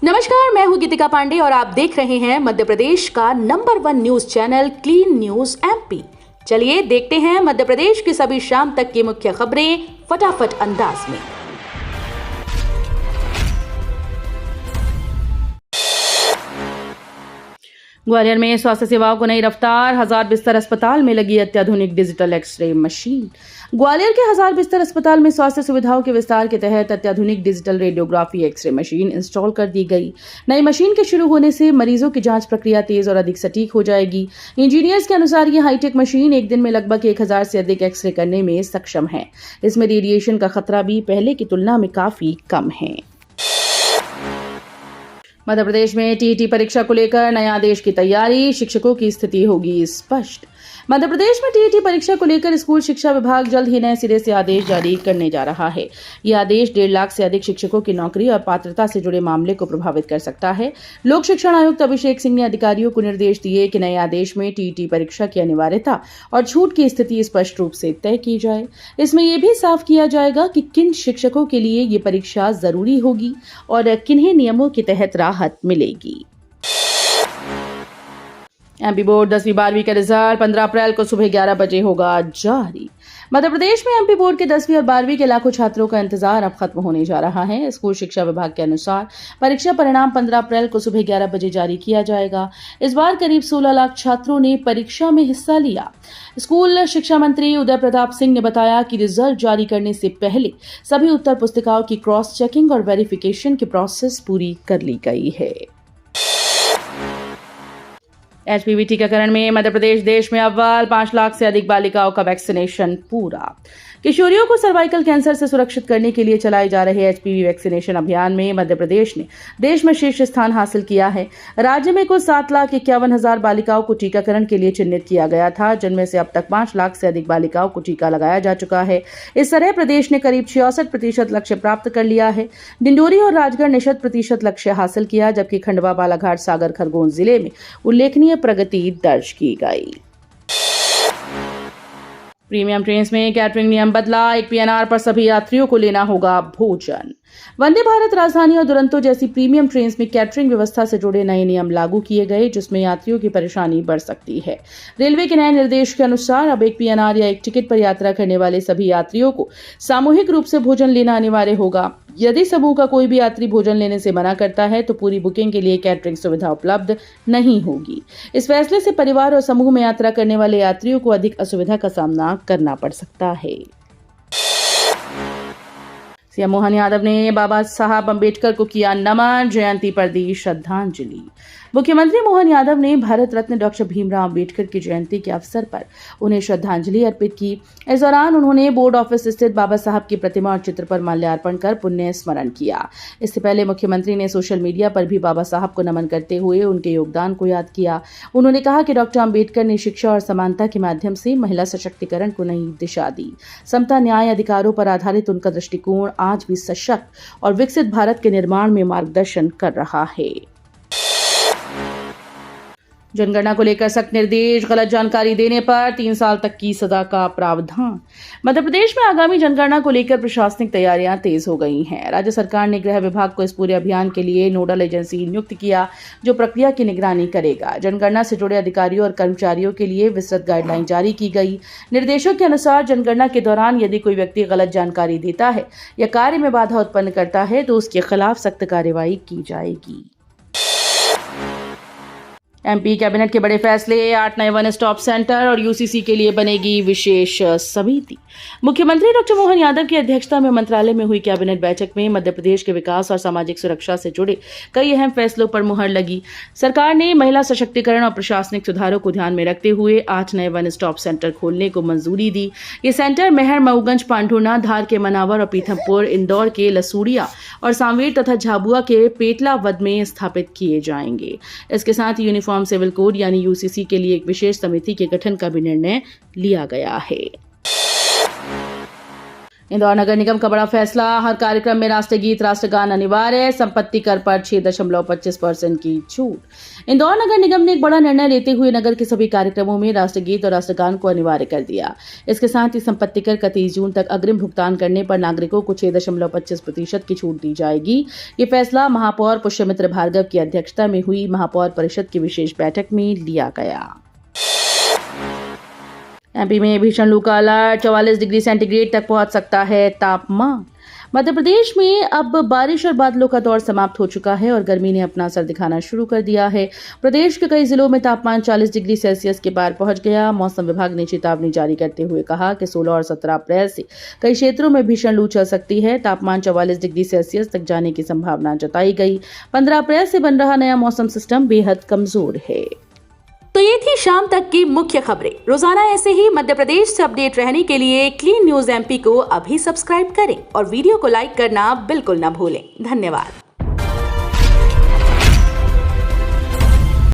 नमस्कार, मैं हूं गीतिका पांडे और आप देख रहे हैं मध्य प्रदेश का number 1 news channel clean news MP. चलिए देखते हैं मध्य प्रदेश की सभी शाम तक की मुख्य खबरें फटाफट अंदाज में। ग्वालियर में स्वास्थ्य सेवाओं को नई रफ्तार, 1000 बिस्तर अस्पताल में लगी अत्याधुनिक डिजिटल एक्सरे मशीन। ग्वालियर के 1000 बिस्तर अस्पताल में स्वास्थ्य सुविधाओं के विस्तार के तहत अत्याधुनिक digital radiography x ray machine install कर दी गई। नई मशीन के शुरू होने से मरीजों की जांच प्रक्रिया तेज और अधिक सटीक हो जाएगी। इंजीनियर्स के अनुसार ये हाईटेक मशीन एक दिन में लगभग 1000 से अधिक एक्सरे करने में सक्षम है। इसमें रेडिएशन का खतरा भी पहले की तुलना में काफी कम है। मध्य प्रदेश में टीईटी परीक्षा को लेकर नए आदेश की तैयारी, शिक्षकों की स्थिति होगी स्पष्ट। मध्य प्रदेश में टीईटी परीक्षा को लेकर स्कूल शिक्षा विभाग जल्द ही नए सिरे से आदेश जारी करने जा रहा है। यह आदेश 1.5 लाख से अधिक शिक्षकों की नौकरी और पात्रता से जुड़े मामले को प्रभावित कर सकता है। लोक शिक्षण आयुक्त अभिषेक सिंह ने अधिकारियों को निर्देश दिए कि नए आदेश में टीईटी परीक्षा की अनिवार्यता और छूट की स्थिति स्पष्ट रूप से तय की जाए। इसमें यह भी साफ किया जाएगा कि किन शिक्षकों के लिए ये परीक्षा जरूरी होगी और किन्हें नियमों के तहत राहत मिलेगी। एमपी बोर्ड 10वीं 12वीं का रिजल्ट 15 अप्रैल को सुबह 11 बजे होगा जारी। मध्य प्रदेश में एमपी बोर्ड के 10वीं और 12वीं के लाखों छात्रों का इंतजार अब खत्म होने जा रहा है। स्कूल शिक्षा विभाग के अनुसार परीक्षा परिणाम 15 अप्रैल को सुबह 11 बजे जारी किया जाएगा। इस बार करीब 16 लाख छात्रों ने परीक्षा में हिस्सा लिया। स्कूल शिक्षा मंत्री उदय प्रताप सिंह ने बताया कि रिजल्ट जारी करने से पहले सभी उत्तर पुस्तिकाओं की क्रॉस चेकिंग और वेरिफिकेशन की प्रोसेस पूरी कर ली गई है। एचपीवी टीकाकरण में मध्य प्रदेश देश में अव्वल, 5 लाख से अधिक बालिकाओं का वैक्सीनेशन पूरा। किशोरियों को सर्वाइकल कैंसर से सुरक्षित करने के लिए चलाए जा रहे एचपीवी वैक्सीनेशन अभियान में मध्य प्रदेश ने देश में शीर्ष स्थान हासिल किया है। राज्य में कुल 7,51,000 बालिकाओं को टीकाकरण के लिए चिन्हित किया गया था, जिनमें से अब तक 5 लाख से अधिक बालिकाओं को टीका लगाया जा चुका है। इस तरह प्रदेश ने करीब 66% लक्ष्य प्राप्त कर लिया है। डिंडोरी और राजगढ़ ने 100% लक्ष्य हासिल किया, जबकि खंडवा, बालाघाट, सागर, खरगोन जिले में उल्लेखनीय प्रगति दर्ज की गई। प्रीमियम ट्रेन में कैटरिंग नियम बदला, 1 पीएनआर पर सभी यात्रियों को लेना होगा भोजन। वंदे भारत, राजधानी और दुरंतो जैसी प्रीमियम ट्रेन में कैटरिंग व्यवस्था से जुड़े नए नियम लागू किए गए, जिसमें यात्रियों की परेशानी बढ़ सकती है। रेलवे के नए निर्देश के अनुसार अब 1 पीएनआर या 1 टिकट पर यात्रा करने वाले सभी यात्रियों को सामूहिक रूप से भोजन लेना अनिवार्य होगा। यदि समूह का कोई भी यात्री भोजन लेने से मना करता है तो पूरी बुकिंग के लिए कैटरिंग सुविधा उपलब्ध नहीं होगी। इस फैसले से परिवार और समूह में यात्रा करने वाले यात्रियों को अधिक असुविधा का सामना करना पड़ सकता है। सीएम मोहन यादव ने बाबा साहब अंबेडकर को किया नमन, जयंती पर दी श्रद्धांजलि। मुख्यमंत्री मोहन यादव ने भारत रत्न डॉक्टर भीमराव अंबेडकर की जयंती के अवसर पर उन्हें श्रद्धांजलि अर्पित की। इस दौरान उन्होंने बोर्ड ऑफिस स्थित बाबा साहब की प्रतिमा और चित्र पर माल्यार्पण कर पुण्य स्मरण किया। इससे पहले मुख्यमंत्री ने सोशल मीडिया पर भी बाबा साहब को नमन करते हुए उनके योगदान को याद किया। उन्होंने कहा कि डॉक्टर अंबेडकर ने शिक्षा और समानता के माध्यम से महिला सशक्तिकरण को नई दिशा दी। समता, न्याय, अधिकारों पर आधारित उनका दृष्टिकोण आज भी सशक्त और विकसित भारत के निर्माण में मार्गदर्शन कर रहा है। जनगणना को लेकर सख्त निर्देश, गलत जानकारी देने पर 3 साल तक की सजा का प्रावधान। मध्य प्रदेश में आगामी जनगणना को लेकर प्रशासनिक तैयारियां तेज हो गई हैं। राज्य सरकार ने गृह विभाग को इस पूरे अभियान के लिए नोडल एजेंसी नियुक्त किया, जो प्रक्रिया की निगरानी करेगा। जनगणना से जुड़े अधिकारियों और कर्मचारियों के लिए विस्तृत गाइडलाइन जारी की गई। निर्देशों के अनुसार जनगणना के दौरान यदि कोई व्यक्ति गलत जानकारी देता है या कार्य में बाधा उत्पन्न करता है तो उसके खिलाफ सख्त कार्रवाई की जाएगी। एमपी कैबिनेट के बड़े फैसले, 8 नए वन स्टॉप सेंटर और यूसीसी के लिए बनेगी विशेष समिति। मुख्यमंत्री डॉक्टर मोहन यादव की अध्यक्षता में मंत्रालय में हुई कैबिनेट बैठक में मध्य प्रदेश के विकास और सामाजिक सुरक्षा से जुड़े कई अहम फैसलों पर मुहर लगी। सरकार ने महिला सशक्तिकरण और प्रशासनिक सुधारों को ध्यान में रखते हुए 8 नए वन स्टॉप सेंटर खोलने को मंजूरी दी। ये सेंटर मेहर, मऊगंज, पांढुर्णा, धार के मनावर और पीथमपुर, इंदौर के लसूड़िया और सांवेर तथा झाबुआ के पेटलावद में स्थापित किए जाएंगे। इसके साथ यूनिफॉर्म सिविल कोड यानी यूसीसी के लिए एक विशेष समिति के गठन का भी निर्णय लिया गया है। इंदौर नगर निगम का बड़ा फैसला, हर कार्यक्रम में राष्ट्रगीत राष्ट्रगान अनिवार्य, संपत्ति कर पर 6.25% की छूट। इंदौर नगर निगम ने एक बड़ा निर्णय लेते हुए नगर के सभी कार्यक्रमों में राष्ट्रगीत और राष्ट्रगान को अनिवार्य कर दिया। इसके साथ ही संपत्ति कर का 30 जून तक अग्रिम भुगतान करने पर नागरिकों को 6.25% की छूट दी जाएगी। ये फैसला महापौर पुष्यमित्र भार्गव की अध्यक्षता में हुई महापौर परिषद की विशेष बैठक में लिया गया। एमपी में भीषण लू का अलर्ट, 44 डिग्री सेंटीग्रेड तक पहुंच सकता है तापमान। मध्य प्रदेश में अब बारिश और बादलों का दौर समाप्त हो चुका है और गर्मी ने अपना असर दिखाना शुरू कर दिया है। प्रदेश के कई जिलों में तापमान 40 डिग्री सेल्सियस के पार पहुंच गया। मौसम विभाग ने चेतावनी जारी करते हुए कहा कि 16 और 17 अप्रैल से कई क्षेत्रों में भीषण लू चल सकती है। तापमान 44 डिग्री सेल्सियस तक जाने की संभावना जताई गई। 15 अप्रैल से बन रहा नया मौसम सिस्टम बेहद कमजोर है। तो ये थी शाम तक की मुख्य खबरें। रोजाना ऐसे ही मध्य प्रदेश से अपडेट रहने के लिए क्लीन न्यूज एमपी को अभी सब्सक्राइब करें और वीडियो को लाइक करना बिल्कुल न भूलें। धन्यवाद।